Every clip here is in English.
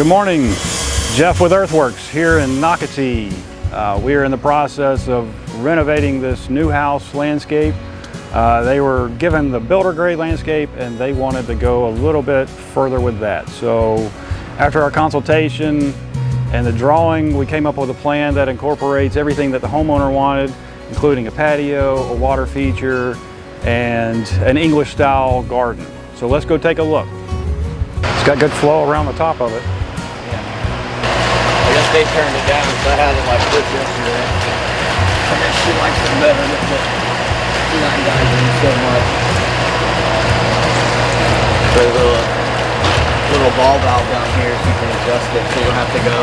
Good morning, Jeff with Earthworks here in Nocatee. We are in the process of renovating this new house landscape. They were given the builder grade landscape and they wanted to go a little bit further with that. So after our consultation and the drawing, we came up with a plan that incorporates everything that the homeowner wanted, including a patio, a water feature, and an English style garden. So let's go take a look. It's got good flow around the top of it. I guess they turned it down because I had it like this yesterday. I guess she likes it better than this. She's not diving so much. There's a little ball valve down here so you can adjust it so you don't have to go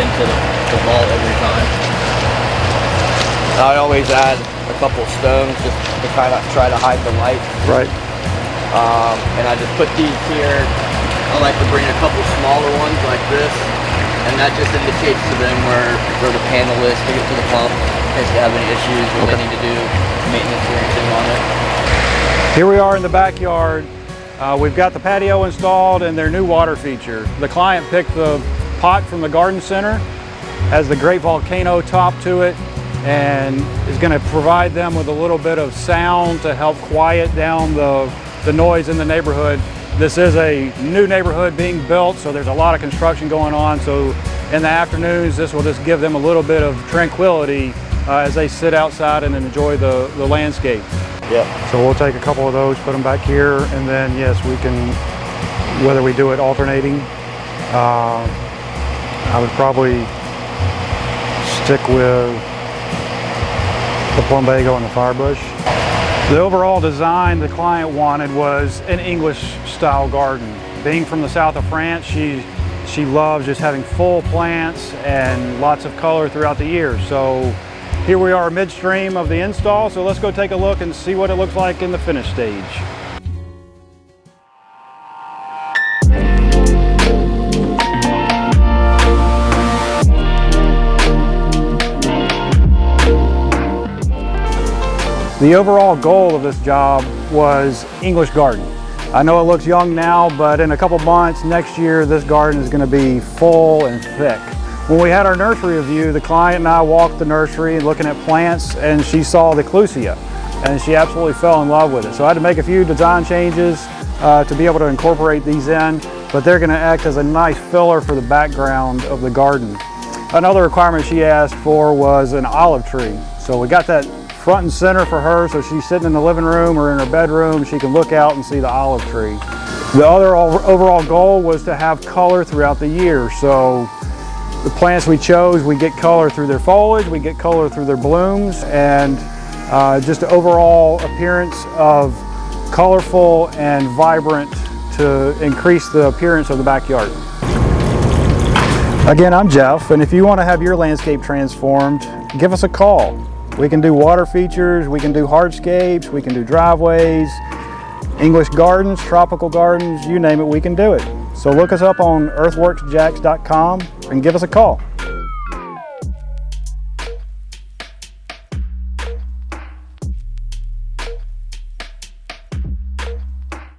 into the vault every time. I always add a couple stones just to kind of try to hide the light. Right. And I just put these here. I like to bring a couple smaller ones like this. And that just indicates to them where the panel is to get to the pump in case they have any issues or they need to do maintenance or anything on it. Here we are in the backyard. We've got the patio installed and their new water feature. The client picked the pot from the garden center, has the great volcano top to it, and is going to provide them with a little bit of sound to help quiet down the noise in the neighborhood. This is a new neighborhood being built, so there's a lot of construction going on. So in the afternoons, this will just give them a little bit of tranquility as they sit outside and enjoy the landscape. Yeah. So we'll take a couple of those, put them back here, and then yes, we can, whether we do it alternating, I would probably stick with the plumbago and the firebush. The overall design the client wanted was an English style garden. Being from the south of France, she loves just having full plants and lots of color throughout the year. So here we are midstream of the install, so let's go take a look and see what it looks like in the finished stage. The overall goal of this job was English garden. I know it looks young now, but in a couple months, next year, this garden is going to be full and thick. When we had our nursery review, the client and I walked the nursery looking at plants, and she saw the clusia, and she absolutely fell in love with it. So I had to make a few design changes to be able to incorporate these in, but they're going to act as a nice filler for the background of the garden. Another requirement she asked for was an olive tree. So we got that front and center for her, so she's sitting in the living room or in her bedroom, she can look out and see the olive tree. The other overall goal was to have color throughout the year. So the plants we chose, we get color through their foliage, we get color through their blooms, and just the overall appearance of colorful and vibrant to increase the appearance of the backyard. Again, I'm Jeff, and if you want to have your landscape transformed, give us a call. We can do water features, we can do hardscapes, we can do driveways, English gardens, tropical gardens, you name it, we can do it. So look us up on earthworksjacks.com and give us a call.